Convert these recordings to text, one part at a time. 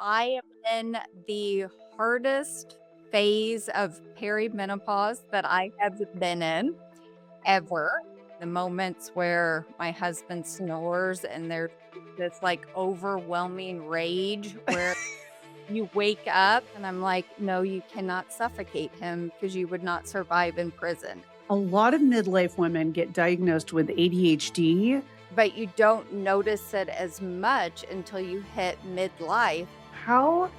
I am in the hardest phase of perimenopause that I have been in ever. The moments where my husband snores and there's this like overwhelming rage where you wake up and I'm like, no, you cannot suffocate him because you would not survive in prison. A lot of midlife women get diagnosed with ADHD. But you don't notice it as much until you hit midlife. How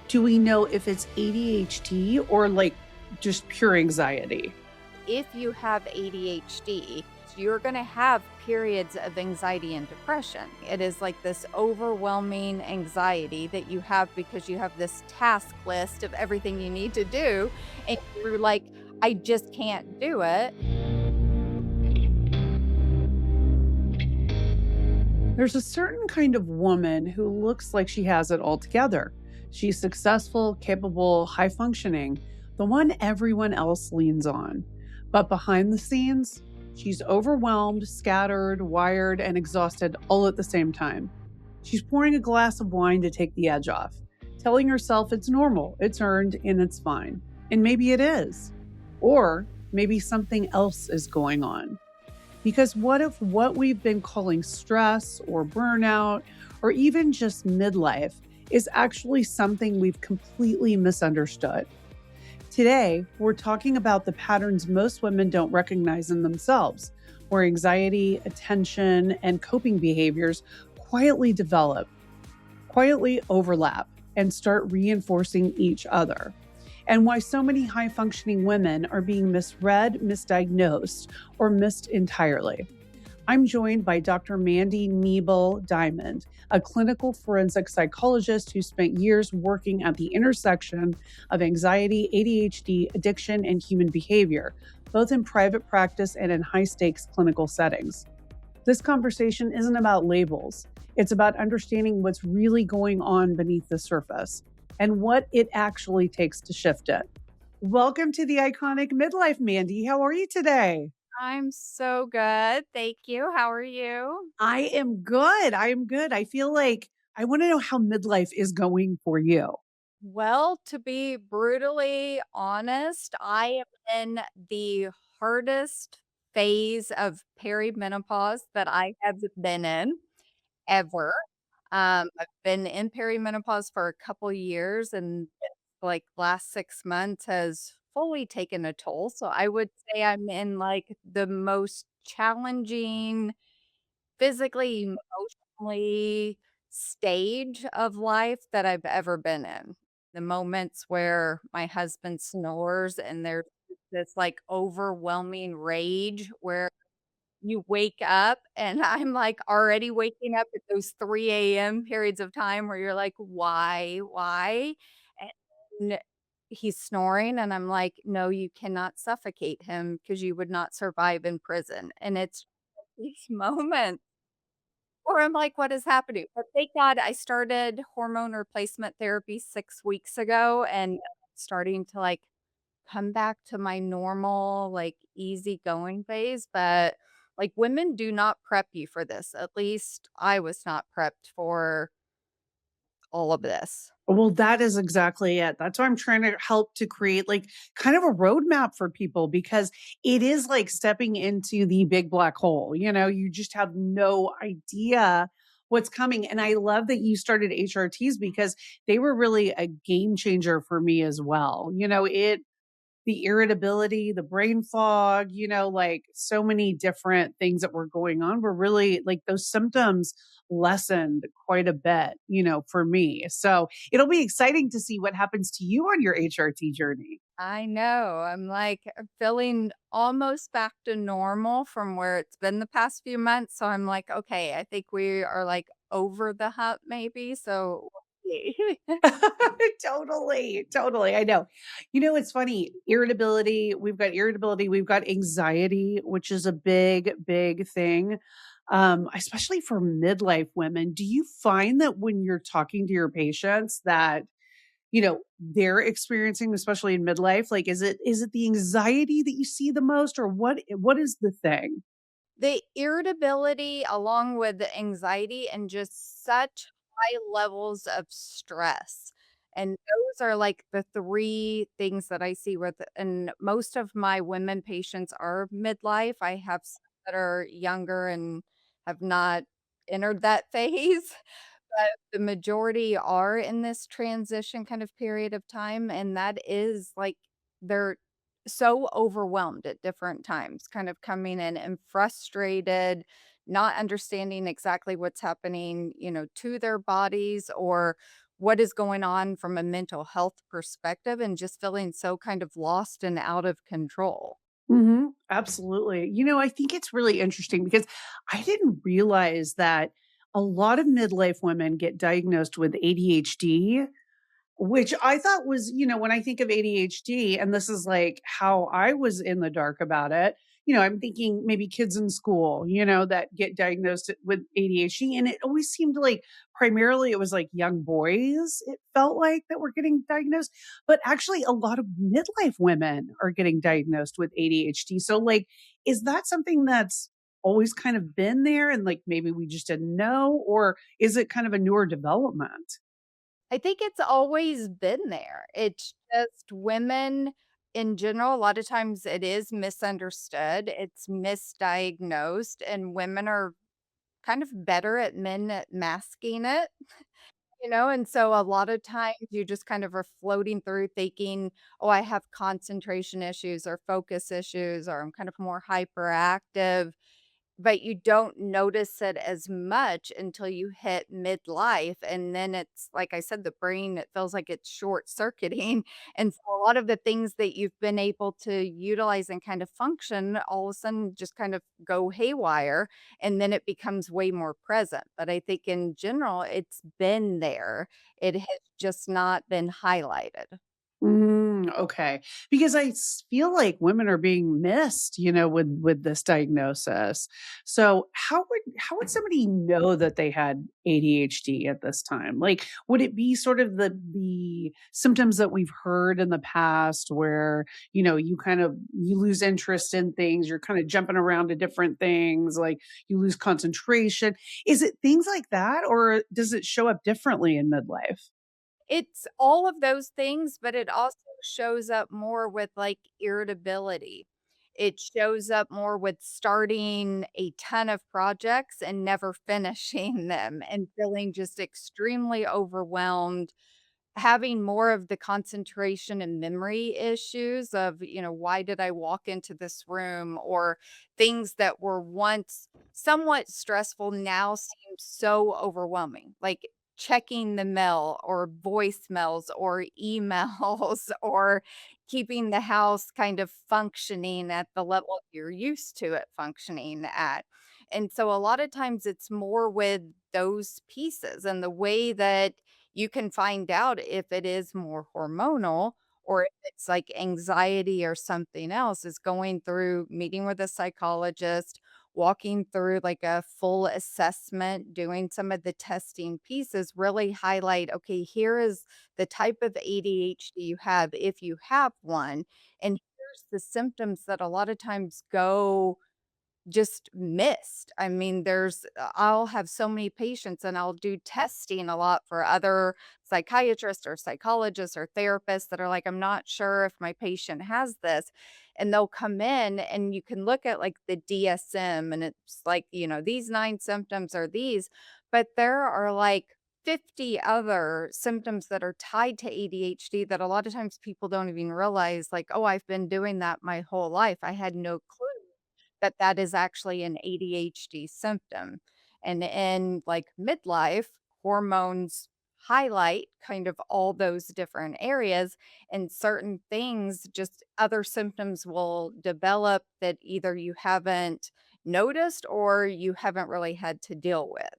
do we know if it's ADHD or like just pure anxiety? If you have ADHD, you're going to have periods of anxiety and depression. It is like this overwhelming anxiety that you have because you have this task list of everything you need to do. And you're like, I just can't do it. There's a certain kind of woman who looks like she has it all together. She's successful, capable, high functioning, the one everyone else leans on. But behind the scenes, she's overwhelmed, scattered, wired, and exhausted all at the same time. She's pouring a glass of wine to take the edge off, telling herself it's normal, it's earned, and it's fine. And maybe it is. Or maybe something else is going on. Because what if what we've been calling stress or burnout or even just midlife is actually something we've completely misunderstood? Today, we're talking about the patterns most women don't recognize in themselves, where anxiety, attention, and coping behaviors quietly develop, quietly overlap, and start reinforcing each other. And why so many high functioning women are being misread, misdiagnosed, or missed entirely. I'm joined by Dr. Mandy Diamond, a clinical forensic psychologist who spent years working at the intersection of anxiety, ADHD, addiction, and human behavior, both in private practice and in high stakes clinical settings. This conversation isn't about labels, it's about understanding what's really going on beneath the surface and what it actually takes to shift it. Welcome to the Iconic Midlife, Mandy. How are you today? I'm so good. Thank you. How are you? I am good. I am good. I feel like I want to know how midlife is going for you. Well, to be brutally honest, I am in the hardest phase of perimenopause that I have been in ever. I've been in perimenopause for a couple years and like last 6 months has fully taken a toll. So I would say I'm in like the most challenging physically, emotionally stage of life that I've ever been in. The moments where my husband snores and there's this like overwhelming rage where you wake up and I'm, like, already waking up at those 3 a.m. periods of time where you're like, "Why? Why?" And he's snoring, and I'm like, "No, you cannot suffocate him because you would not survive in prison." And it's these moments where I'm like, "What is happening?" But thank God I started hormone replacement therapy 6 weeks ago and starting to, like, come back to my normal, like, easygoing phase, but, like, women do not prep you for this. At least I was not prepped for all of this. Well, that is exactly it. That's why I'm trying to help to create like kind of a roadmap for people because it is like stepping into the big black hole. You just have no idea what's coming. And I love that you started HRTs because they were really a game changer for me as well. The irritability, the brain fog, like so many different things that were going on were really like those symptoms lessened quite a bit, for me. So it'll be exciting to see what happens to you on your HRT journey. I know, I'm, like, feeling almost back to normal from where it's been the past few months, so I'm like, "Okay, I think we are, like, over the hump maybe," so we'll see. Totally, totally. I know. It's funny. Irritability, we've got anxiety, which is a big, big thing. Especially for midlife women. Do you find that when you're talking to your patients that, they're experiencing, especially in midlife, like is it the anxiety that you see the most or what is the thing? The irritability along with the anxiety and just such high levels of stress. And those are like the 3 things that I see with and most of my women patients are midlife. I have some that are younger and have not entered that phase, but the majority are in this transition kind of period of time, and that is, like, they're so overwhelmed at different times, kind of coming in and frustrated, not understanding exactly what's happening, to their bodies or what is going on from a mental health perspective, and just feeling so kind of lost and out of control. Absolutely. I think it's really interesting because I didn't realize that a lot of midlife women get diagnosed with ADHD. Which I thought was, when I think of ADHD, and this is like how I was in the dark about it, I'm thinking maybe kids in school, that get diagnosed with ADHD. And it always seemed like primarily it was like young boys, it felt like that were getting diagnosed. But actually, a lot of midlife women are getting diagnosed with ADHD. So, like, is that something that's always kind of been there and like maybe we just didn't know? Or is it kind of a newer development? I think it's always been there. It's just women in general, a lot of times it is misunderstood, it's misdiagnosed, and women are kind of better at men at masking it, and so a lot of times you just kind of are floating through thinking, "Oh, I have concentration issues or focus issues, or I'm kind of more hyperactive." But you don't notice it as much until you hit midlife, and then it's like I said, the brain, it feels like it's short circuiting, and so a lot of the things that you've been able to utilize and kind of function, all of a sudden just kind of go haywire, and then it becomes way more present, but I think in general, it's been there. It has just not been highlighted. Okay. Because feel like women are being missed, with this diagnosis. So how would somebody know that they had ADHD at this time? Like, would it be sort of the symptoms that we've heard in the past where, you lose interest in things, you're kind of jumping around to different things, like you lose concentration. Is it things like that, or does it show up differently in midlife? It's all of those things, but it also shows up more with, like, irritability. It shows up more with starting a ton of projects and never finishing them and feeling just extremely overwhelmed, having more of the concentration and memory issues of, why did I walk into this room, or things that were once somewhat stressful now seem so overwhelming, like checking the mail or voicemails or emails or keeping the house kind of functioning at the level you're used to it functioning at. And so a lot of times it's more with those pieces and the way that you can find out if it is more hormonal or if it's like anxiety or something else is going through meeting with a psychologist, walking through like a full assessment, doing some of the testing pieces really highlight, okay, here is the type of ADHD you have if you have one. And here's the symptoms that a lot of times go just missed. I mean, I'll have so many patients and I'll do testing a lot for other psychiatrists or psychologists or therapists that are like, I'm not sure if my patient has this. And they'll come in and you can look at like the DSM and it's like, these 9 symptoms are these, but there are like 50 other symptoms that are tied to ADHD that a lot of times people don't even realize, like, oh, I've been doing that my whole life. I had no clue that that is actually an ADHD symptom. And in like midlife, hormones highlight kind of all those different areas and certain things, just other symptoms will develop that either you haven't noticed or you haven't really had to deal with.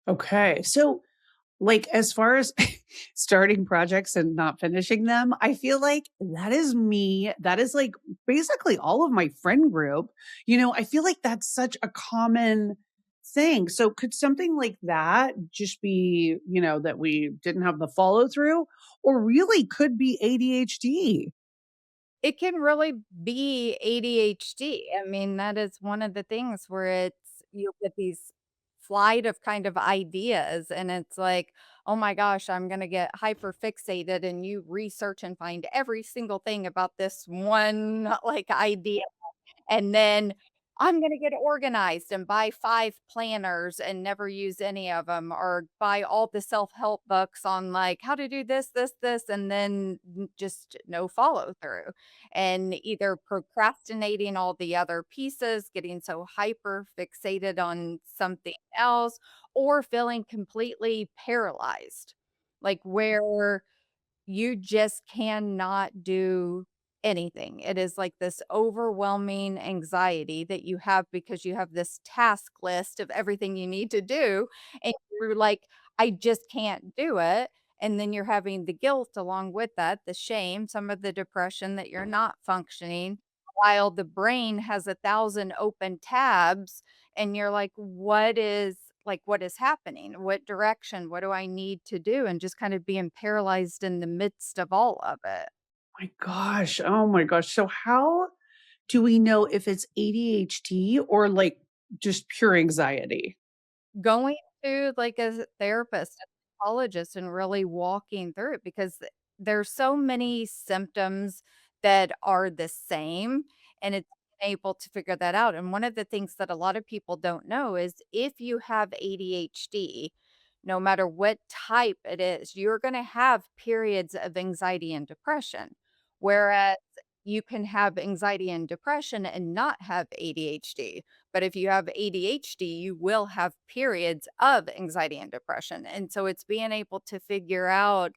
Okay. So, like, as far as starting projects and not finishing them, I feel like that is me. That is like basically all of my friend group. I feel like that's such a common thing. So, could something like that just be, that we didn't have the follow through, or really could be ADHD? It can really be ADHD. I mean, that is one of the things where it's you'll get these flight of kind of ideas, and it's like, "Oh my gosh, I'm gonna get hyper fixated," and you research and find every single thing about this one, like, idea and then I'm gonna get organized and buy 5 planners and never use any of them, or buy all the self-help books on, like, how to do this, this, this, and then just no follow through. And either procrastinating all the other pieces, getting so hyper fixated on something else, or feeling completely paralyzed, like, where you just cannot do anything. It is like this overwhelming anxiety that you have because you have this task list of everything you need to do, and you're like, "I just can't do it," and then you're having the guilt along with that, the shame, some of the depression that you're not functioning, while the brain has 1,000 open tabs, and you're like, what is happening? What direction? What do I need to do? And just kind of being paralyzed in the midst of all of it. My gosh. Oh my gosh. So how do we know if it's ADHD or like just pure anxiety? Going to, like, a therapist, a psychologist, and really walking through it because there's so many symptoms that are the same, and it's being able to figure that out, and one of the things that a lot of people don't know is if you have ADHD, no matter what type it is, you're gonna have periods of anxiety and depression, whereas you can have anxiety and depression and not have ADHD. But if you have ADHD, you will have periods of anxiety and depression. And so it's being able to figure out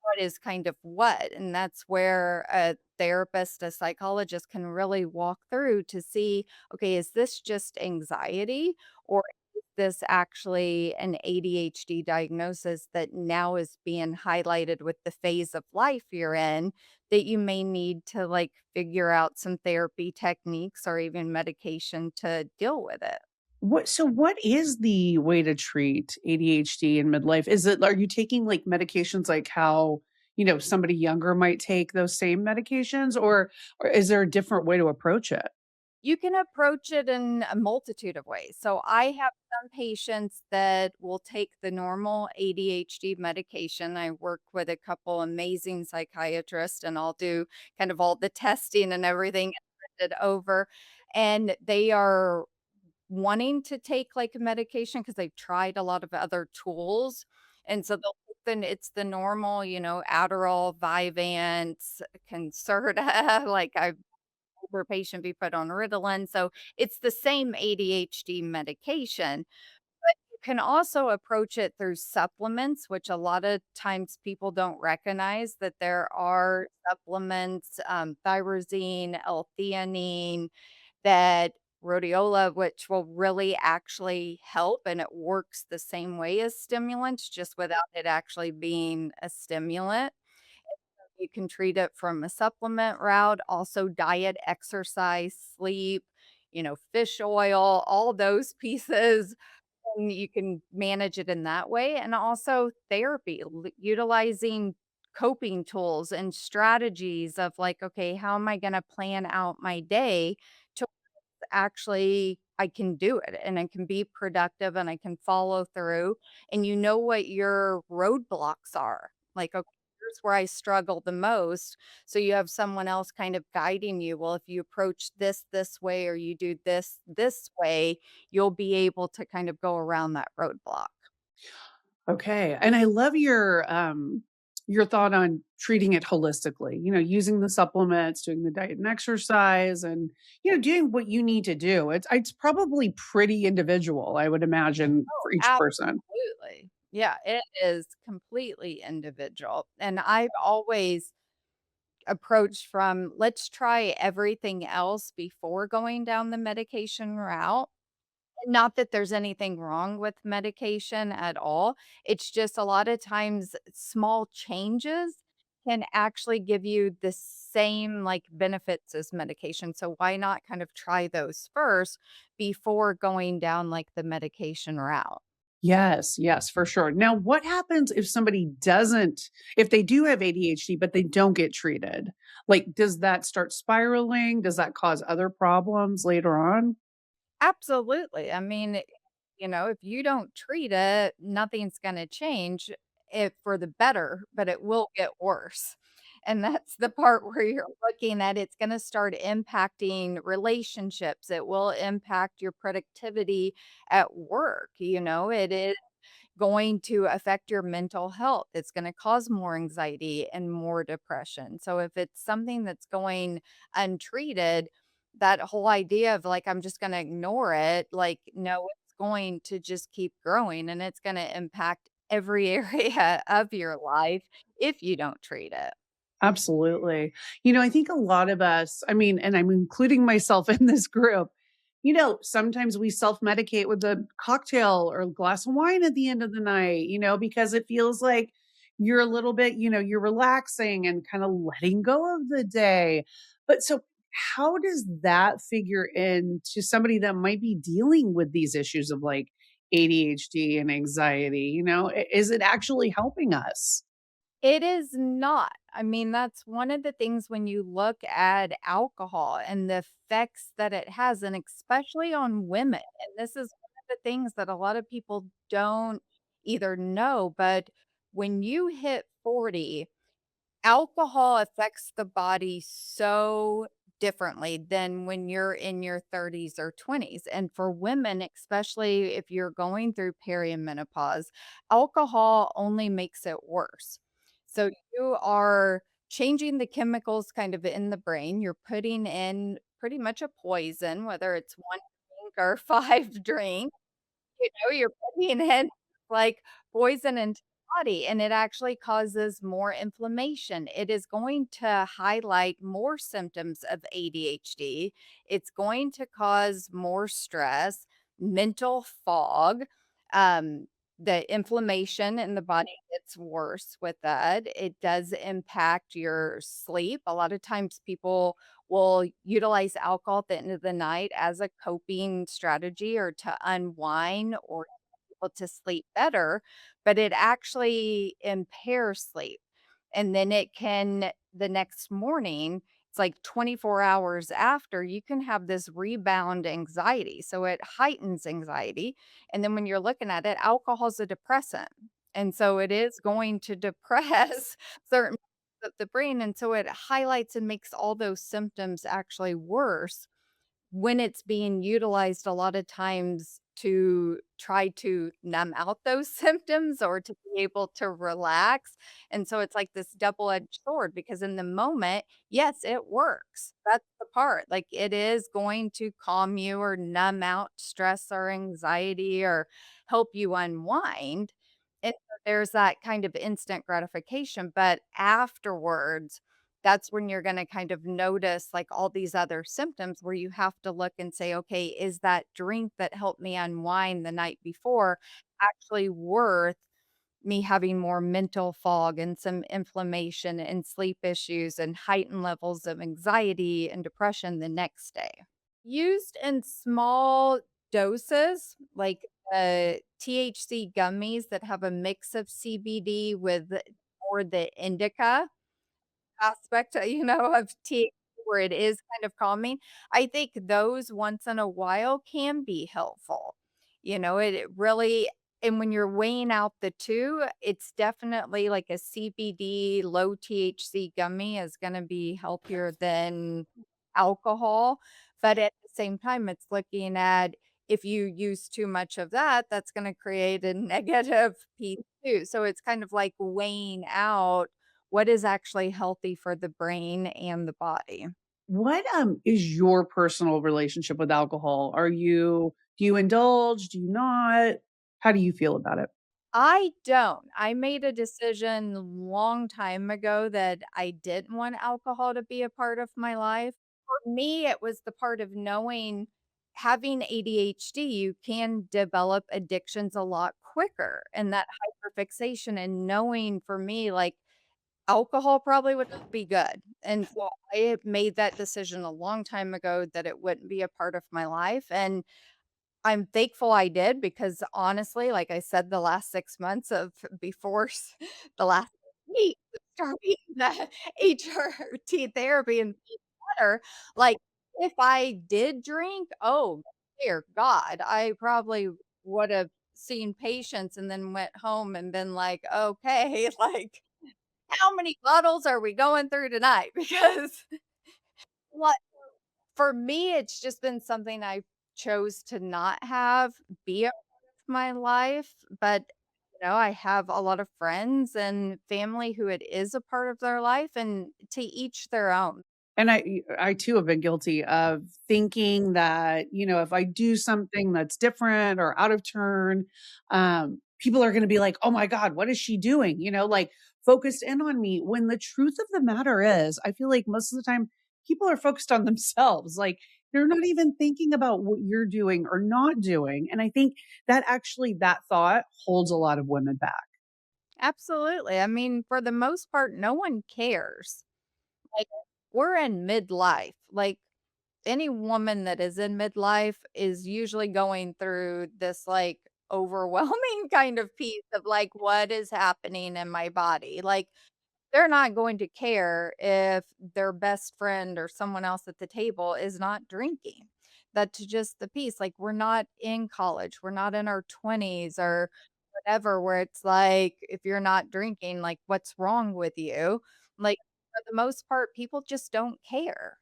what is kind of what. And that's where a therapist, a psychologist can really walk through to see, okay, is this just anxiety or is this actually an ADHD diagnosis that now is being highlighted with the phase of life you're in that you may need to like figure out some therapy techniques or even medication to deal with it? What is the way to treat ADHD in midlife? Is it are you taking like medications like how, somebody younger might take those same medications or is there a different way to approach it? You can approach it in a multitude of ways. So I have some patients that will take the normal ADHD medication. I work with a couple amazing psychiatrists and I'll do kind of all the testing and everything and send it over. And they are wanting to take like a medication because they've tried a lot of other tools. And so they'll then it's the normal, Adderall, Vyvanse, Concerta, like I older patient be put on Ritalin, so it's the same ADHD medication. You can also approach it through supplements, which a lot of times people don't recognize that there are supplements, thyroxine, L-theanine, that rhodiola, which will really actually help, and it works the same way as stimulants, just without it actually being a stimulant. You can treat it from a supplement route, also diet, exercise, sleep, fish oil, all those pieces, and you can manage it in that way, and also therapy, utilizing coping tools and strategies of like, okay, how am I going to plan out my day to actually I can do it and I can be productive and I can follow through and you know what your roadblocks are. Like, okay, here's where I struggle the most. So you have someone else kind of guiding you. Well, if you approach this way or you do this way, you'll be able to kind of go around that roadblock. Okay. And I love your thought on treating it holistically, using the supplements, doing the diet and exercise and doing what you need to do. It's probably pretty individual, I would imagine, Oh, for each person. absolutely. Yeah, it is completely individual. And I've always approach from, "Let's try everything else before going down the medication route." Not that there's anything wrong with medication at all. It's just a lot of times small changes can actually give you the same, like, benefits as medication, so why not kind of try those first before going down, like, the medication route? Yes, yes, for sure. Now, what happens if somebody doesn't if they do have ADHD, but they don't get treated? Like, does that start spiraling? Does that cause other problems later on? Absolutely. I mean, if you don't treat it, nothing's gonna change it for the better, but it will get worse. And that's the part where you're looking at it's gonna start impacting relationships. It will impact your productivity at work, it is going to affect your mental health. It's going to cause more anxiety and more depression. So if it's something that's going untreated, that whole idea of like, I'm just going to ignore it, like, no, it's going to just keep growing and it's going to impact every area of your life if you don't treat it. Absolutely. I think a lot of us, I mean, and I'm including myself in this group, sometimes we self medicate with a cocktail or a glass of wine at the end of the night, because it feels like you're a little bit, you're relaxing and kind of letting go of the day. But so, how does that figure into somebody that might be dealing with these issues of like ADHD and anxiety? Is it actually helping us? It is not. I mean, that's one of the things when you look at alcohol and the effects that it has, and especially on women. And this is one of the things that a lot of people don't either know, but when you hit 40, alcohol affects the body so differently than when you're in your 30s or 20s. And for women, especially if you're going through perimenopause, alcohol only makes it worse. So you are changing the chemicals kind of in the brain. You're putting in pretty much a poison, whether it's one drink or five drinks. You're putting in, like, poison into the body, and it actually causes more inflammation. It is going to highlight more symptoms of ADHD. It's going to cause more stress, mental fog, um, the inflammation in the body gets worse with that. It does impact your sleep. A lot of times people will utilize alcohol at the end of the night as a coping strategy or to unwind or people to sleep better, but it actually impairs sleep. And then it can the next morning, it's like 24 hours after, you can have this rebound anxiety. So it heightens anxiety. And then when you're looking at it, alcohol is a depressant. And so it is going to depress certain parts of the brain. And so it highlights and makes all those symptoms actually worse when it's being utilized a lot of times to try to numb out those symptoms or to be able to relax, and so it's like this double-edged sword because in the moment, yes, it works. That's the part, like, it is going to calm you or numb out stress or anxiety or help you unwind, and so there's that kind of instant gratification, but afterwards, that's when you're gonna kind of notice, like, all these other symptoms where you have to look and say, "Okay, is that drink that helped me unwind the night before actually worth me having more mental fog and some inflammation and sleep issues and heightened levels of anxiety and depression the next day?" Used in small doses, like, THC gummies that have a mix of CBD with more the indica aspect, of tea where it is kind of calming, I think those once in a while can be helpful. It really and when you're weighing out the 2, it's definitely like a CBD, low THC gummy is gonna be healthier than alcohol, but at the same time, it's looking at if you use too much of that, that's gonna create a negative piece too. So it's kind of like weighing out what is actually healthy for the brain and the body. What, is your personal relationship with alcohol? Do you indulge? Do you not? How do you feel about it? I don't. I made a decision long time ago that I didn't want alcohol to be a part of my life. For me, it was the part of knowing having ADHD, you can develop addictions a lot quicker and that hyperfixation and knowing for me, like alcohol probably would not be good, and so I had made that decision a long time ago that it wouldn't be a part of my life, and I'm thankful I did because honestly, like I said, the last 6 months of before the last week of starting the HRT therapy and being better, like, if I did drink, oh, dear God, I probably would have seen patients and then went home and been like, "Okay, like, how many bottles are we going through tonight?" Because what for me, it's just been something I chose to not have be a part of my life, but, I have a lot of friends and family who it is a part of their life, and to each their own. And I too have been guilty of thinking that, if I do something that's different or out of turn, people are going to be like, "Oh my God, what is she doing?" Like focused in on me. When the truth of the matter is, I feel like most of the time people are focused on themselves. Like they're not even thinking about what you're doing or not doing. And I think that thought holds a lot of women back. Absolutely, I mean, for the most part, no one cares. Like, we're in midlife, like, any woman that is in midlife is usually going through this, like, overwhelming kind of piece of, like, "What is happening in my body?" Like, they're not going to care if their best friend or someone else at the table is not drinking. That's just the piece, like, we're not in college, we're not in our 20s or whatever, where it's like, if you're not drinking, like, what's wrong with you? Like, for the most part, people just don't care.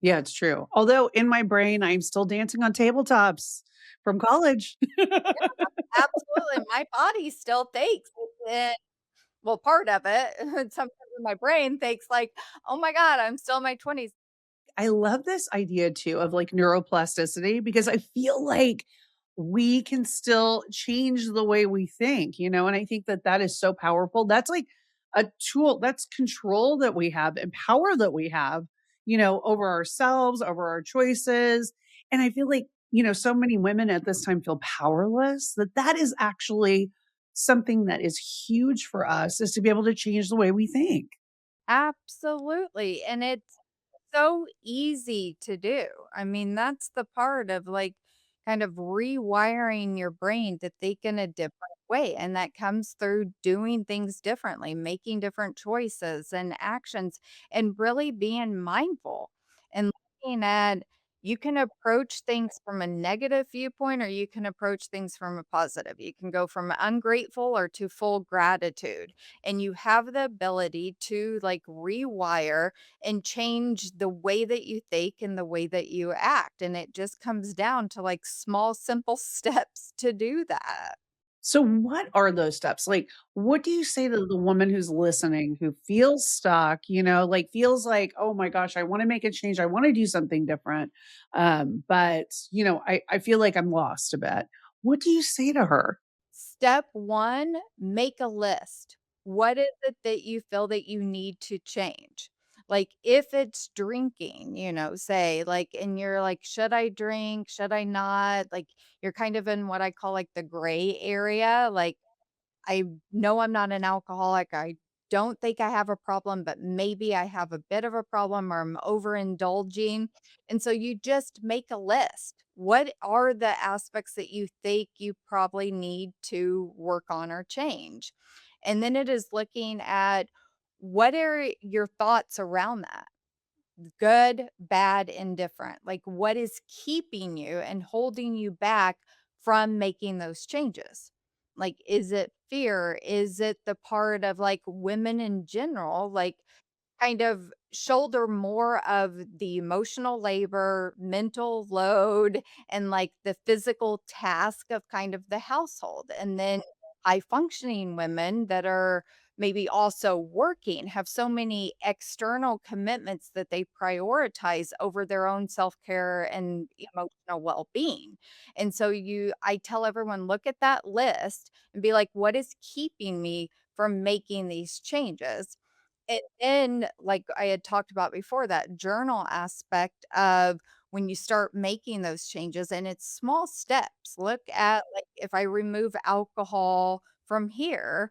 Yeah, it's true. Although in my brain, I'm still dancing on tabletops from college. Absolutely, my body still thinks it well, part of it, sometimes in my brain thinks like, "Oh my god, I'm still in my 20s." I love this idea too of like neuroplasticity because I feel like we can still change the way we think, and I think that that is so powerful. That's like a tool, that's control that we have and power that we have, over ourselves, over our choices. And I feel like, so many women at this time feel powerless, that is actually something that is huge for us is to be able to change the way we think. Absolutely, and it's so easy to do. I mean, that's the part of, like, kind of rewiring your brain to think in a different way, and that comes through doing things differently, making different choices and actions, and really being mindful and looking at you can approach things from a negative viewpoint or you can approach things from a positive. You can go from ungrateful or to full gratitude, and you have the ability to, like, rewire and change the way that you think and the way that you act, and it just comes down to, like, small, simple steps to do that. So what are those steps? Like, what do you say to the woman who's listening who feels stuck, like feels like, oh my gosh, I want to make a change. I want to do something different. But I feel like I'm lost a bit. What do you say to her? Step 1, make a list. What is it that you feel that you need to change? Like, if it's drinking, say, like, and you're like, "Should I drink? Should I not?" Like, you're kind of in what I call, like, the gray area, like, I know I'm not an alcoholic. I don't think I have a problem, but maybe I have a bit of a problem or I'm overindulging. And so you just make a list. What are the aspects that you think you probably need to work on or change? And then it is looking at what are your thoughts around that? Good, bad, indifferent. Like, what is keeping you and holding you back from making those changes? Like, is it fear? Is it the part of, like, women in general, like, kind of shoulder more of the emotional labor, mental load, and, like, the physical task of kind of the household, and then high functioning women that are maybe also working have so many external commitments that they prioritize over their own self-care and emotional well-being. And so I tell everyone, look at that list and be like, what is keeping me from making these changes? And then, like I had talked about before, that journal aspect of when you start making those changes, and it's small steps. Look at, like, if I remove alcohol from here,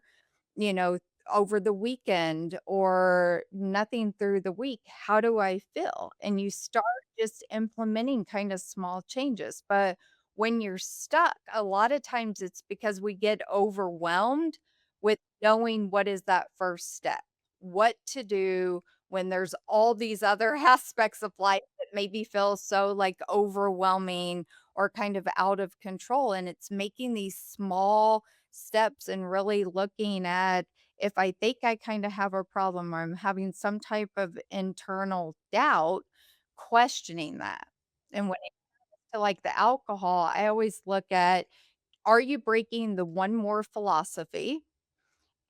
you know, over the weekend or nothing through the week, how do I feel? And you start just implementing kind of small changes. But when you're stuck, a lot of times it's because we get overwhelmed with knowing what is that first step, what to do when there's all these other aspects of life that maybe feel so like overwhelming are kind of out of control. And it's making these small steps and really looking at if I think I kind of have a problem or I'm having some type of internal doubt, questioning that. And when it comes to like the alcohol, I always look at, are you breaking the one more philosophy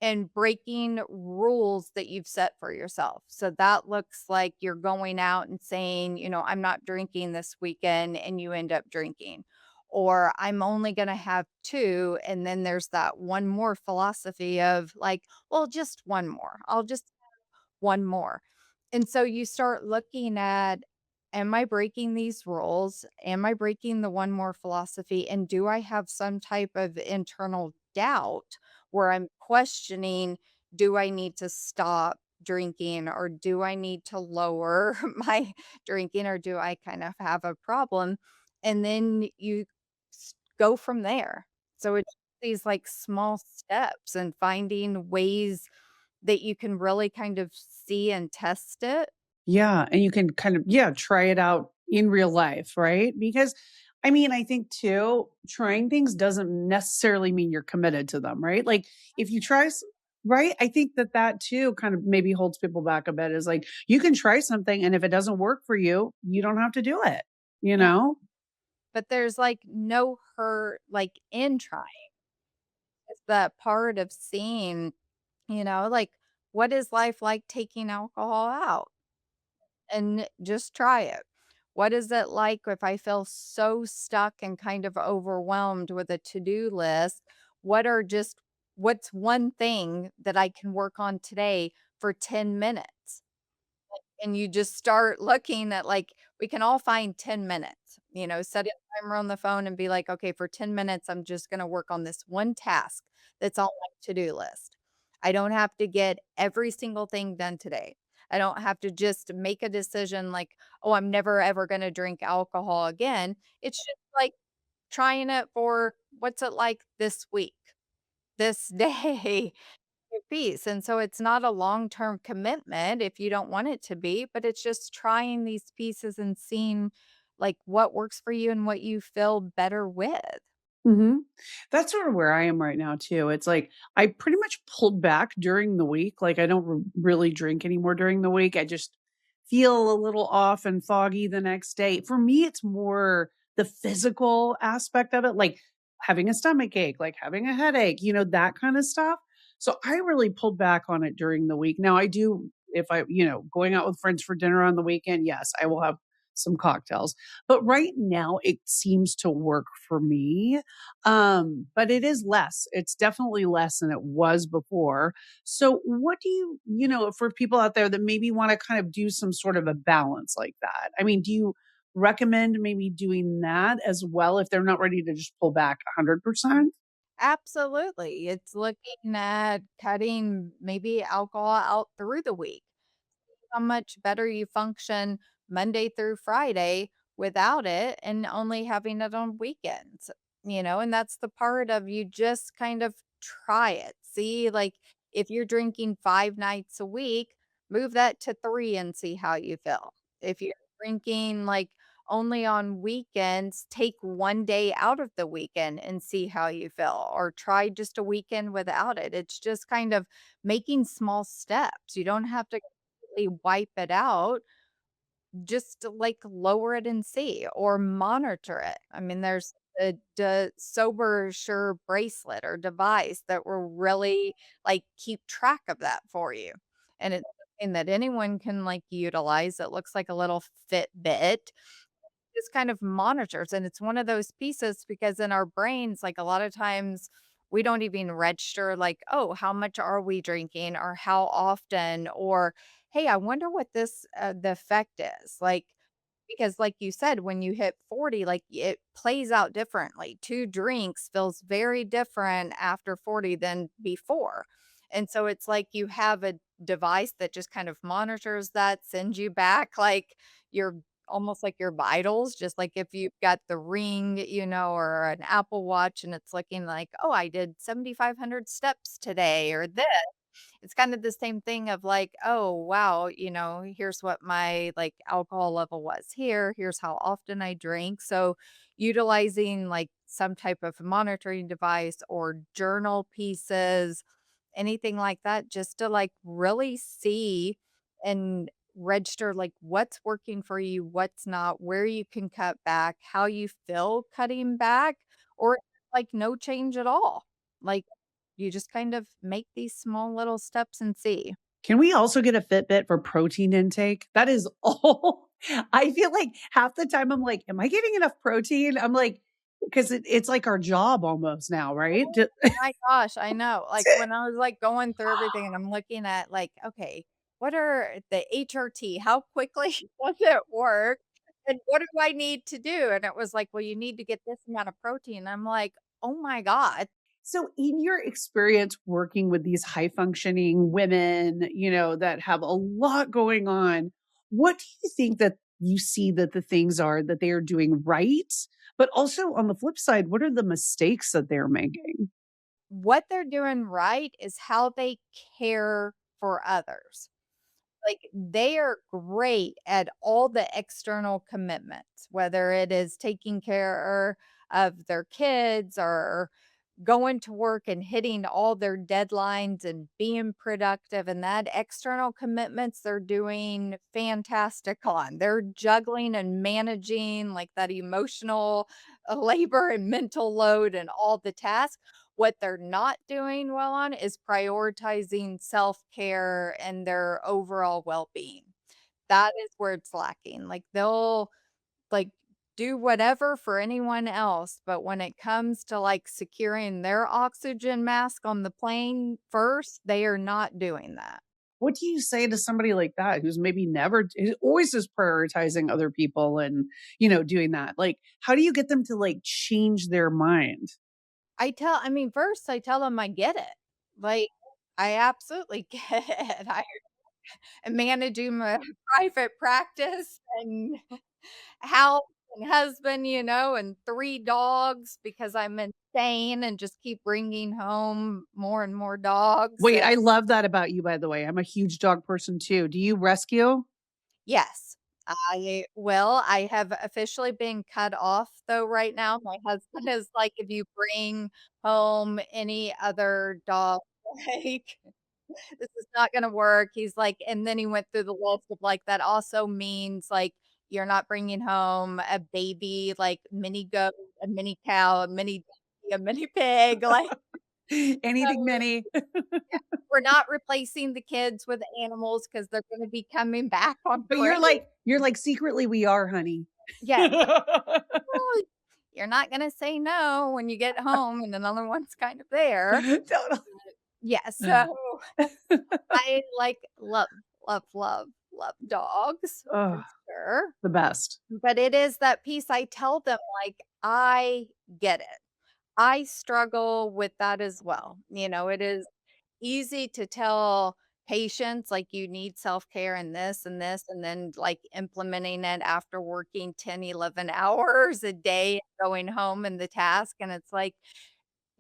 and breaking rules that you've set for yourself? So that looks like you're going out and saying, I'm not drinking this weekend, and you end up drinking. Or I'm only going to have two. And then there's that one more philosophy of like, well, just one more. I'll just one more. And so you start looking at, am I breaking these rules? Am I breaking the one more philosophy? And do I have some type of internal doubt where I'm questioning, do I need to stop drinking, or do I need to lower my drinking, or do I kind of have a problem? And then you go from there. So it's these like small steps and finding ways that you can really kind of see and test it. Yeah, and you can kind of, yeah, try it out in real life, right? Because I mean, I think too, trying things doesn't necessarily mean you're committed to them, right? Like if you try right? I think that that too kind of maybe holds people back a bit is like you can try something and if it doesn't work for you, you don't have to do it, you Yeah. know? But there's, like, no hurt, like, in trying. It's that part of seeing, like, what is life like taking alcohol out? And just try it. What is it like if I feel so stuck and kind of overwhelmed with a to-do list? What's one thing that I can work on today for 10 minutes? And you just start looking at, like, we can all find 10 minutes, set a timer on the phone and be like, "Okay, for 10 minutes, I'm just gonna work on this one task that's on my to-do list. I don't have to get every single thing done today. I don't have to just make a decision like, 'Oh, I'm never ever gonna drink alcohol again.' It's just like trying it for what's it like this week, this day." Your piece, and so it's not a long-term commitment if you don't want it to be, but it's just trying these pieces and seeing, like, what works for you and what you feel better with. Mhm. That's sort of where I am right now too. It's like I pretty much pulled back during the week. Like I don't really drink anymore during the week. I just feel a little off and foggy the next day. For me, it's more the physical aspect of it, like having a stomach ache, like having a headache, that kind of stuff. So I really pulled back on it during the week. Now I do if going out with friends for dinner on the weekend, yes, I will have some cocktails. But right now it seems to work for me. But it is less. It's definitely less than it was before. So what do for people out there that maybe want to kind of do some sort of a balance like that? I mean, do you recommend maybe doing that as well if they're not ready to just pull back 100%? Absolutely, it's looking at cutting maybe alcohol out through the week. How much better you function Monday through Friday without it and only having it on weekends, and that's the part of you just kind of try it. See, like if you're drinking 5 nights a week, move that to 3 and see how you feel. If you're drinking like only on weekends, take 1 day out of the weekend and see how you feel, or try just a weekend without it. It's just kind of making small steps. You don't have to completely wipe it out, just to, like, lower it and see or monitor it. I mean, there's the Sober Sure bracelet or device that will really, like, keep track of that for you, and it's something that anyone can, like, utilize. It looks like a little Fitbit, just kind of monitors, and it's one of those pieces because in our brains, like, a lot of times, we don't even register, like, "Oh, how much are we drinking?" or "How often?" or, "Hey, I wonder what this, the effect is." Like, because like you said, when you hit 40, like, it plays out differently. 2 drinks feels very different after 40 than before, and so it's like you have a device that just kind of monitors that, sends you back, like, your almost like your vitals, just like if you've got the Ring, or an Apple Watch and it's looking like, "Oh, I did 7,500 steps today," or this. It's kind of the same thing of like, "Oh, wow, here's what my, like, alcohol level was here. Here's how often I drink." So, utilizing like some type of monitoring device or journal pieces, anything like that, just to like really see and register like what's working for you, what's not, where you can cut back, how you feel cutting back, or like no change at all. Like you just kind of make these small little steps and see. Can we also get a Fitbit for protein intake? That is all. I feel like half the time I'm like, "Am I getting enough protein?" I'm like, because it's like our job almost now, right? Oh my gosh, I know. Like when I was like going through everything and I'm looking at like, okay, what are the HRT? How quickly does it work? And what do I need to do? And it was like, well, you need to get this amount of protein. I'm like, oh my God. So, in your experience working with these high functioning women, that have a lot going on, what do you think that you see that the things are that they are doing right? But also on the flip side, what are the mistakes that they're making? What they're doing right is how they care for others. Like, they are great at all the external commitments, whether it is taking care of their kids or going to work and hitting all their deadlines and being productive, and that external commitments they're doing fantastic on. They're juggling and managing, like, that emotional, labor and mental load and all the tasks. What they're not doing well on is prioritizing self-care and their overall well-being. That is where it's lacking. Like, they'll, like, do whatever for anyone else, but when it comes to, like, securing their oxygen mask on the plane first, they are not doing that. What do you say to somebody like that who's maybe never, who always is prioritizing other people and, doing that? Like, how do you get them to like change their mind? I mean, first, I tell them I get it. Like, I absolutely get it. I am managing my private practice and house and husband, and 3 dogs because I'm insane and just keep bringing home more and more dogs, Wait, and I love that about you, by the way. I'm a huge dog person too. Do you rescue? yes, I have officially been cut off though right now. My husband is like, "If you bring home any other dog, like, this is not gonna work." He's like and then he went through the list of, like, that also means, like, you're not bringing home a baby, like, mini goat, a mini cow, a mini donkey, a mini pig, like, Anything so many. we're not replacing the kids with animals because 'cause they're gonna be coming back on But parade. you're like, "Secretly, we are, honey." Yes. Well, you're not gonna say no when you get home and another one's kind of there. Totally. Yeah, so I, like, love, love, love, love dogs for Oh, sure, the best. but it is that piece I tell them, like, "I get it. I struggle with that as well." It is easy to tell patients, like, "You need self-care and this," and then, like, implementing it after working 10, 11 hours a day, going home and the task, and it's like,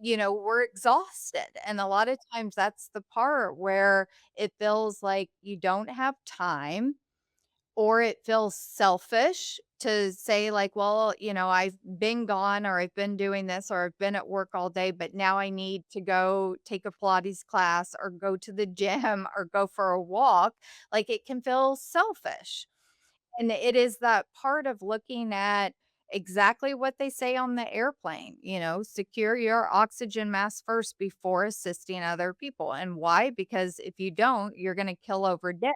we're exhausted, and a lot of times that's the part where it feels like you don't have time or it feels selfish to say like, "Well, I've been gone or I've been doing this or I've been at work all day, but now I need to go take a Pilates class or go to the gym or go for a walk." Like, it can feel selfish. And it is that part of looking at exactly what they say on the airplane, secure your oxygen mask first before assisting other people. And why? Because if you don't, you're going to kill over dead.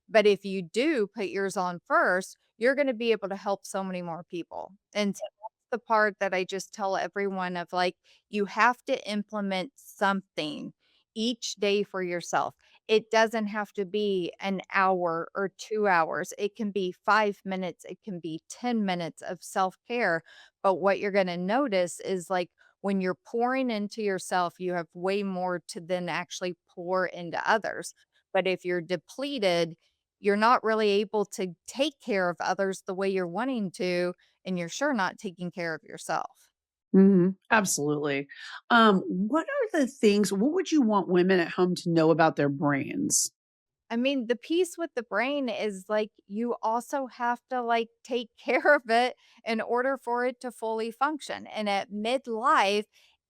But if you do put yours on first, you're going to be able to help so many more people. And so that's the part that I just tell everyone of like, you have to implement something each day for yourself. It doesn't have to be an hour or 2 hours. It can be 5 minutes, it can be 10 minutes of self-care, but what you're gonna notice is, like, when you're pouring into yourself, you have way more to then actually pour into others, but if you're depleted, you're not really able to take care of others the way you're wanting to, and you're sure not taking care of yourself. Mhm, absolutely. What would you want women at home to know about their brains? I mean, the piece with the brain is, like, you also have to, like, take care of it in order for it to fully function, and at midlife,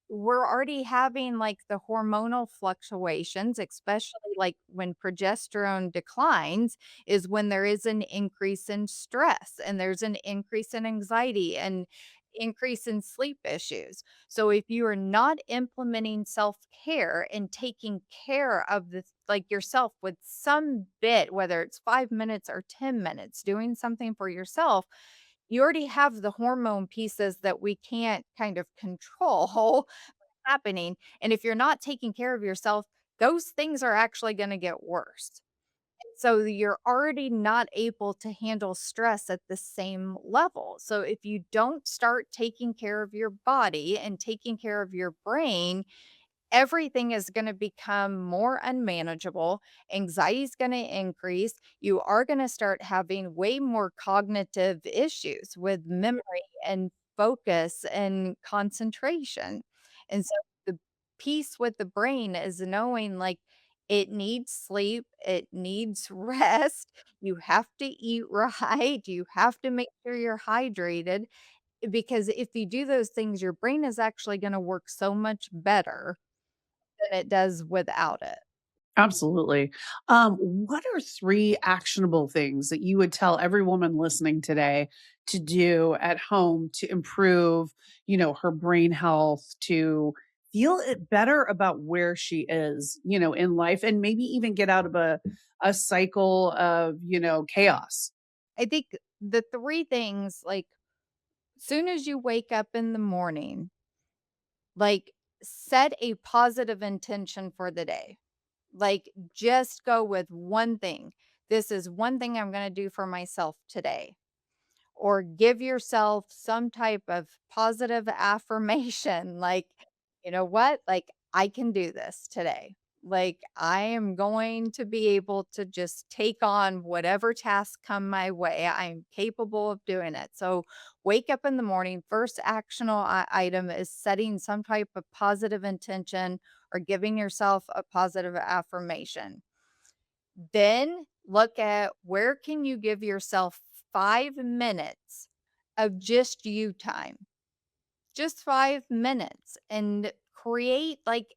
we're already having, like, the hormonal fluctuations, especially, like, when progesterone declines is when there is an increase in stress, and there's an increase in anxiety and increase in sleep issues. So if you are not implementing self-care and taking care of the like yourself with some bit, whether it's 5 minutes or 10 minutes, doing something for yourself, you already have the hormone pieces that we can't kind of control happening. And if you're not taking care of yourself, those things are actually going to get worse. So you're already not able to handle stress at the same level. So if you don't start taking care of your body and taking care of your brain, everything is going to become more unmanageable. Anxiety is going to increase. You are going to start having way more cognitive issues with memory and focus and concentration. And so the piece with the brain is knowing like it needs sleep, it needs rest. You have to eat right. You have to make sure you're hydrated because if you do those things, your brain is actually going to work so much better than it does without it. Absolutely. What are 3 actionable things that you would tell every woman listening today to do at home to improve, her brain health, to feel it better about where she is, in life and maybe even get out of a cycle of, chaos? I think the 3 things, like, soon as you wake up in the morning, like, set a positive intention for the day. Like, just go with one thing. This is one thing I'm gonna do for myself today. Or give yourself some type of positive affirmation like, "You know what? Like, I can do this today. Like, I am going to be able to just take on whatever tasks come my way. I'm capable of doing it." So, wake up in the morning, first actionable item is setting some type of positive intention or giving yourself a positive affirmation. Then look at where can you give yourself 5 minutes of just you time. Just 5 minutes and create, like,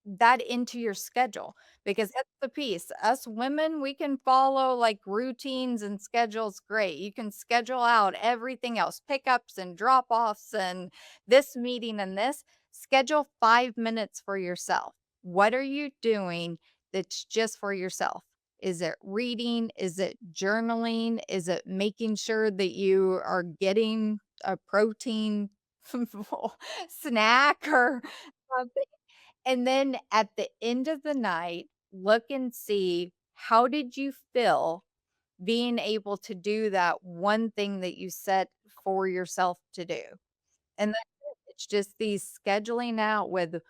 that into your schedule because that's the piece. Us women, we can follow, like, routines and schedules great. You can schedule out everything else, pickups and drop-offs and this meeting and this. Schedule 5 minutes for yourself. What are you doing that's just for yourself? Is it reading? Is it journaling? Is it making sure that you are getting a protein snack or something? And then at the end of the night, look and see how did you feel being able to do that one thing that you set for yourself to do? And that's it. It's just these scheduling out with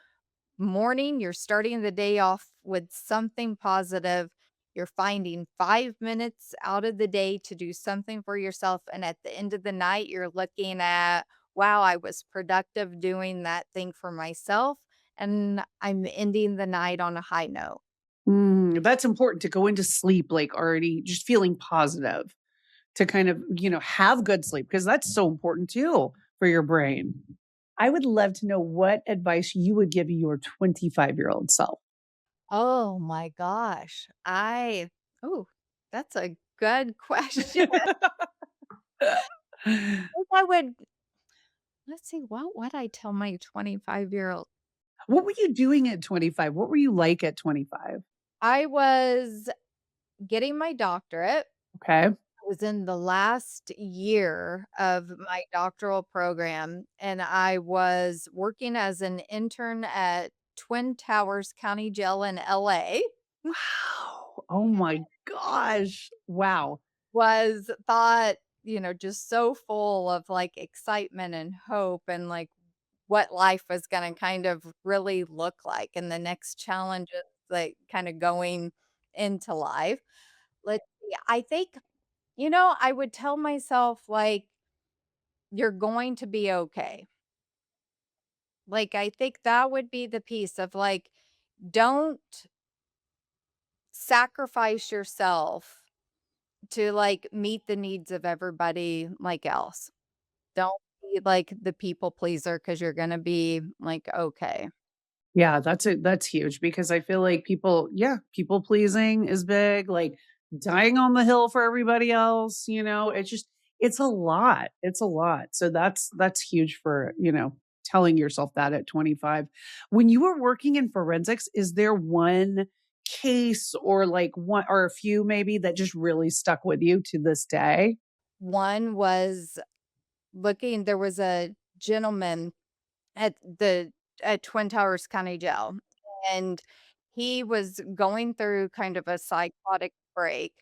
morning, you're starting the day off with something positive. You're finding 5 minutes out of the day to do something for yourself, and at the end of the night, you're looking at, "Wow, I was productive doing that thing for myself, and I'm ending the night on a high note." That's important to go into sleep, like, already just feeling positive to kind of, have good sleep because that's so important too for your brain. I would love to know what advice you would give your 25-year-old self. Oh my gosh. Oh, that's a good question. I would let's see, what would I tell my 25-year-old? What were you doing at 25? What were you like at 25? I was getting my doctorate. Okay. I was in the last year of my doctoral program, and I was working as an intern at Twin Towers County Jail in LA. Wow. Oh my gosh. Wow. Was thought, just so full of, like, excitement and hope and, like, what life was gonna kind of really look like and the next challenges, like, kinda going into life. Let's see, I think, I would tell myself, like, "You're going to be okay." Like, I think that would be the piece of, like, don't sacrifice yourself to, like, meet the needs of everybody, like, else. Don't be, like, the people pleaser because 'cause you're gonna be, like, okay. Yeah, that's huge because I feel like people pleasing is big, like dying on the hill for everybody else, it's a lot. It's a lot. So that's huge for, telling yourself that at 25. When you were working in forensics, is there one case or like one or a few maybe that just really stuck with you to this day? One was looking there was a gentleman at the at Twin Towers County Jail, and he was going through kind of a psychotic break,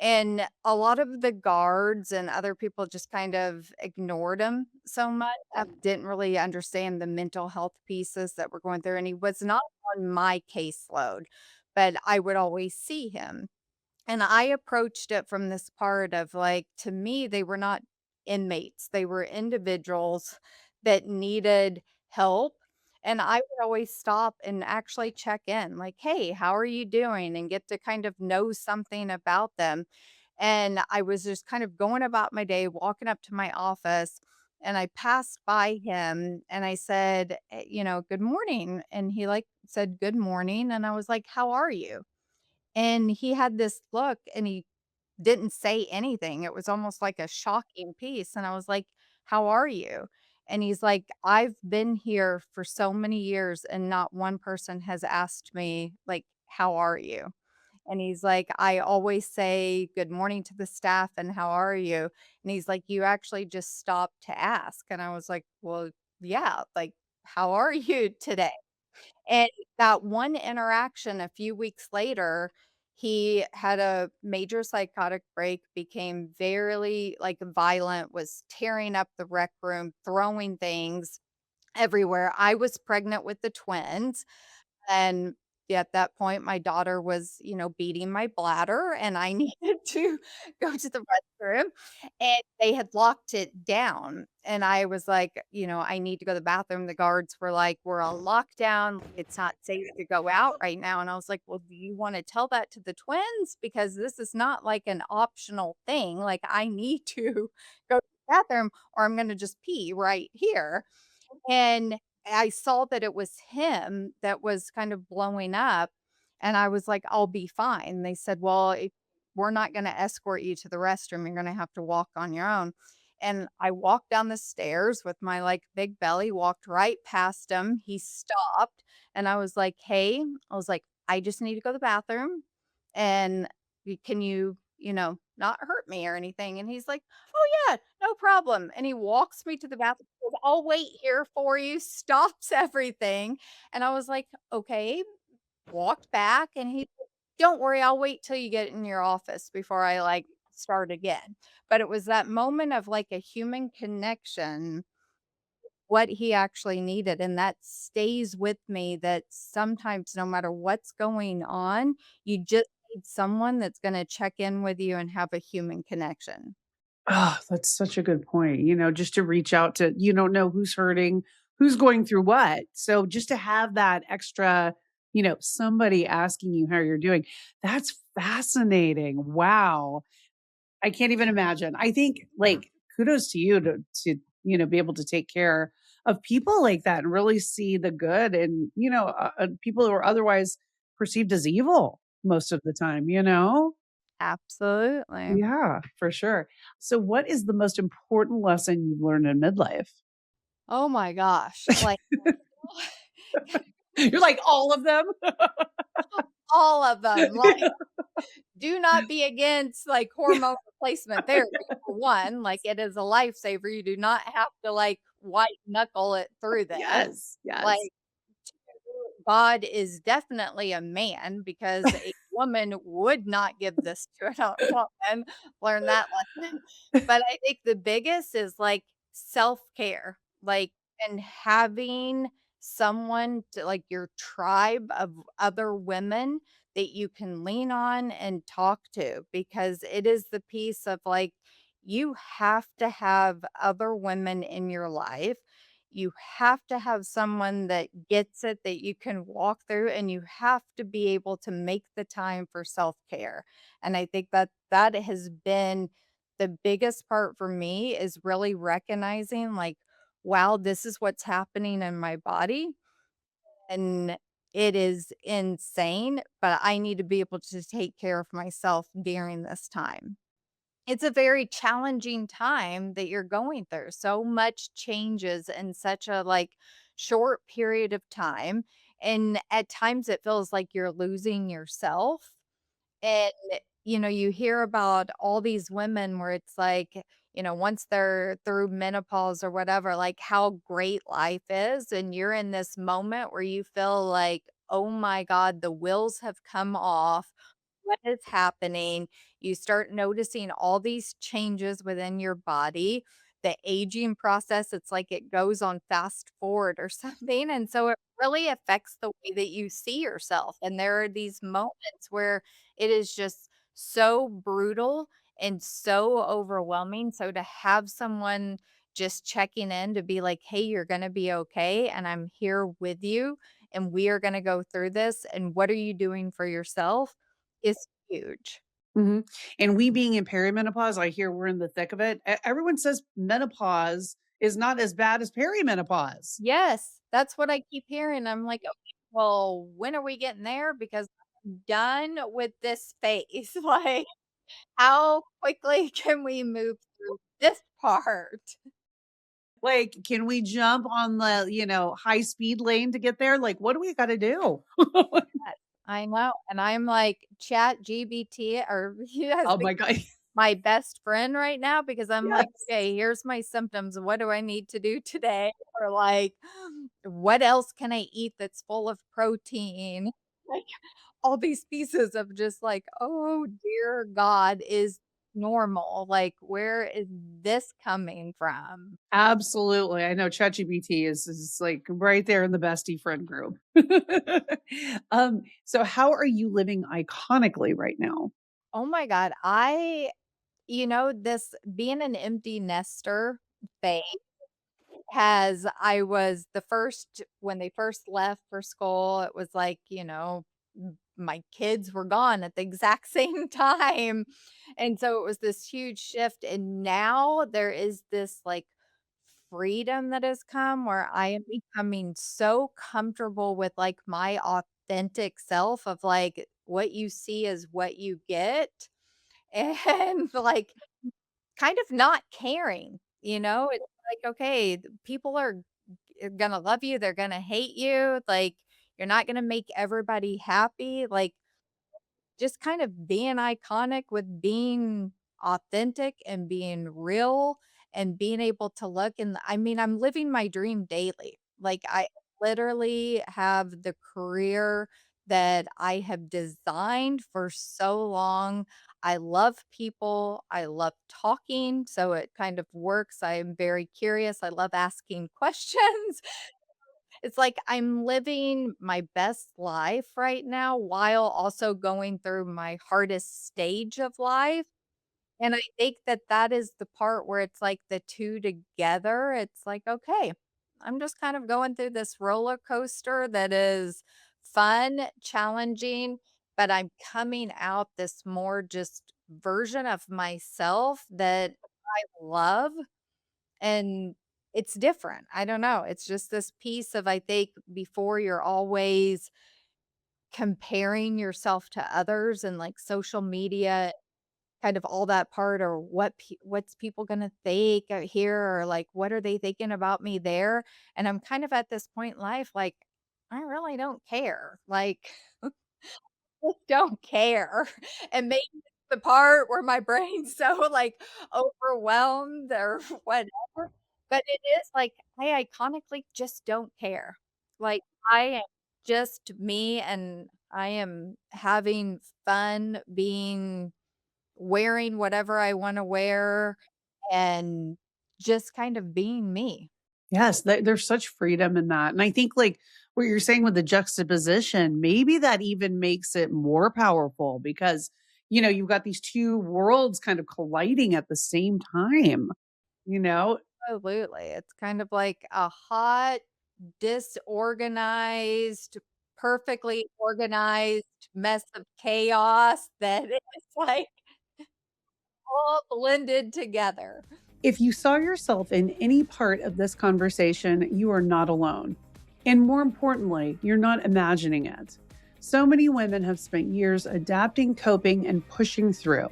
and a lot of the guards and other people just kind of ignored him so much, didn't really understand the mental health pieces that were going through, and he was not on my caseload, but I would always see him. And I approached it from this part of, like, to me, they were not inmates, they were individuals that needed help, and I would always stop and actually check in, like, "Hey, how are you doing?" And get to kind of know something about them, and I was just kind of going about my day, walking up to my office, and I passed by him, and I said, "Good morning," and he, like, said, "Good morning," and I was like, "How are you?" And he had this look, and he didn't say anything. It was almost like a shocking piece, and I was like, "How are you?" And he's like, "I've been here for so many years, and not one person has asked me, like, 'How are you?'" And he's like, "I always say good morning to the staff and how are you?" And he's like, "You actually just stopped to ask." And I was like, "Well, yeah, like, how are you today?" And that one interaction a few weeks later, he had a major psychotic break, became very, like, violent, was tearing up the rec room, throwing things everywhere. I was pregnant with the twins, and at that point, my daughter was, beating my bladder, and I needed to go to the restroom, and they had locked it down, and I was like, "I need to go to the bathroom." The guards were like, "We're on lockdown. It's not safe to go out right now." And I was like, "Well, do you wanna tell that to the twins? Because this is not like an optional thing. Like, I need to go to the bathroom, or I'm gonna just pee right here." And I saw that it was him that was kind of blowing up, and I was like, "I'll be fine." They said, "Well, we're not gonna escort you to the restroom, you're gonna have to walk on your own." And I walked down the stairs with my, like, big belly, walked right past him, he stopped, and I was like, "Hey," I was like, "I just need to go to the bathroom, and can you, not hurt me or anything?" And he's like, "Oh, yeah, no problem." And he walks me to the bathroom, goes, "I'll wait here for you," stops everything. And I was like, "Okay." Walked back and he said, "Don't worry, I'll wait till you get in your office before I, like, start again." But it was that moment of, like, a human connection, what he actually needed, and that stays with me that sometimes no matter what's going on, you just need someone that's gonna check in with you and have a human connection. Oh, that's such a good point, just to reach out to you don't know who's hurting, who's going through what. So just to have that extra, somebody asking you how you're doing, that's fascinating. Wow. I can't even imagine. I think like kudos to you to be able to take care of people like that and really see the good and, people who are otherwise perceived as evil most of the time. Absolutely. Yeah, for sure. So what is the most important lesson you've learned in midlife? Oh my gosh, like, You're like, "All of them?" all of them, like, do not be against, like, hormone replacement therapy, for one, like, it is a lifesaver, you do not have to, like, white knuckle it through this, Yes, yes. like, God is definitely a man because a woman would not give this to a woman. Learn that lesson. But I think the biggest is, like, self-care, like, and having someone to like, your tribe of other women that you can lean on and talk to because it is the piece of, like, you have to have other women in your life. you have to have someone that gets it, that you can walk through, and you have to be able to make the time for self-care. And I think that that has been the biggest part for me is really recognizing like, wow, this is what's happening in my body and it is insane, but I need to be able to take care of myself during this time. It's a very challenging time that you're going through. So much changes in such a like short period of time. And at times it feels like you're losing yourself. And, you hear about all these women where it's like, once they're through menopause or whatever, like how great life is. And you're in this moment where you feel like, oh my God, the wheels have come off. What is happening? You start noticing all these changes within your body. The aging process, it's like it goes on fast forward or something. And so it really affects the way that you see yourself. And there are these moments where it is just so brutal and so overwhelming. So to have someone just checking in to be like, hey, you're going to be okay. And I'm here with you. And we are going to go through this. And what are you doing for yourself is huge. Mhm. And we being in perimenopause, I hear we're in the thick of it. Everyone says menopause is not as bad as perimenopause. Yes, that's what I keep hearing. I'm like, okay, well, when are we getting there? Because I'm done with this phase. Like, how quickly can we move through this part? Like, can we jump on the, high speed lane to get there? Like, what do we got to do? Yes, I know. And I'm like, Chat GBT or he has Oh my become God. my best friend right now because I'm like, Yes. okay, here's my symptoms. What do I need to do today? Or like, what else can I eat that's full of protein? Like all these pieces of just like, oh dear God, is normal. Like, where is this coming from? Absolutely. I know ChatGPT is like right there in the bestie friend group. So how are you living iconically right now? Oh my God. This being an empty nester phase I was the first when they first left for school, it was like, my kids were gone at the exact same time. And so it was this huge shift. And now there is this like freedom that has come where I am becoming so comfortable with like my authentic self of like what you see is what you get. And like kind of not caring, It's like, okay, people are gonna love you, they're gonna hate you, like, you're not gonna make everybody happy, like, just kind of being iconic with being authentic and being real and being able to look and I mean, I'm living my dream daily. Like, I literally have the career that I have designed for so long. I love people. I love talking, so it kind of works. I am very curious. I love asking questions. It's like I'm living my best life right now while also going through my hardest stage of life, and I think that that is the part where it's like the 2 together, it's like, "Okay, I'm just kind of going through this roller coaster that is fun, challenging, but I'm coming out this more just version of myself that I love." And it's different. I don't know. It's just this piece of I think before you're always comparing yourself to others and like social media, kind of all that part or what's people gonna think here or like what are they thinking about me there? And I'm kind of at this point in life like I really don't care. Like just don't care. And maybe it's the part where my brain's so, like, overwhelmed or whatever, but it is, like, I iconically just don't care. Like, I am just me, and I am having fun being wearing whatever I wanna wear and just kind of being me. Yes, there's such freedom in that. And I think like what you're saying with the juxtaposition, maybe that even makes it more powerful because, you've got these two worlds kind of colliding at the same time, you know? Absolutely. It's kind of like a hot, disorganized, perfectly organized mess of chaos that is, like, all blended together. If you saw yourself in any part of this conversation, you are not alone. And more importantly, you're not imagining it. So many women have spent years adapting, coping, and pushing through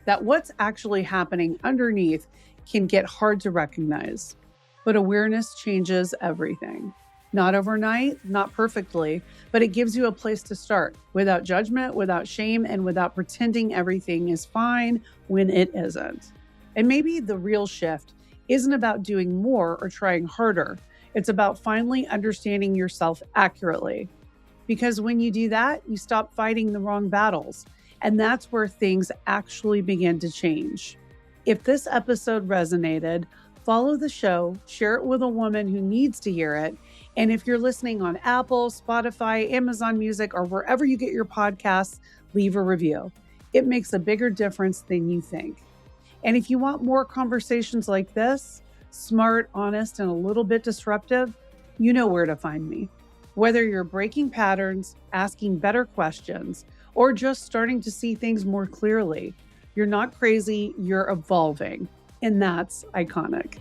that what's actually happening underneath can get hard to recognize. But awareness changes everything. Not overnight, not perfectly, but it gives you a place to start without judgment, without shame, and without pretending everything is fine when it isn't. And maybe the real shift isn't about doing more or trying harder. It's about finally understanding yourself accurately. Because when you do that, you stop fighting the wrong battles. And that's where things actually begin to change. If this episode resonated, follow the show, share it with a woman who needs to hear it. And if you're listening on Apple, Spotify, Amazon Music, or wherever you get your podcasts, leave a review. It makes a bigger difference than you think. And if you want more conversations like this, smart, honest, and a little bit disruptive, you know where to find me. Whether you're breaking patterns, asking better questions, or just starting to see things more clearly, you're not crazy, you're evolving. And that's iconic.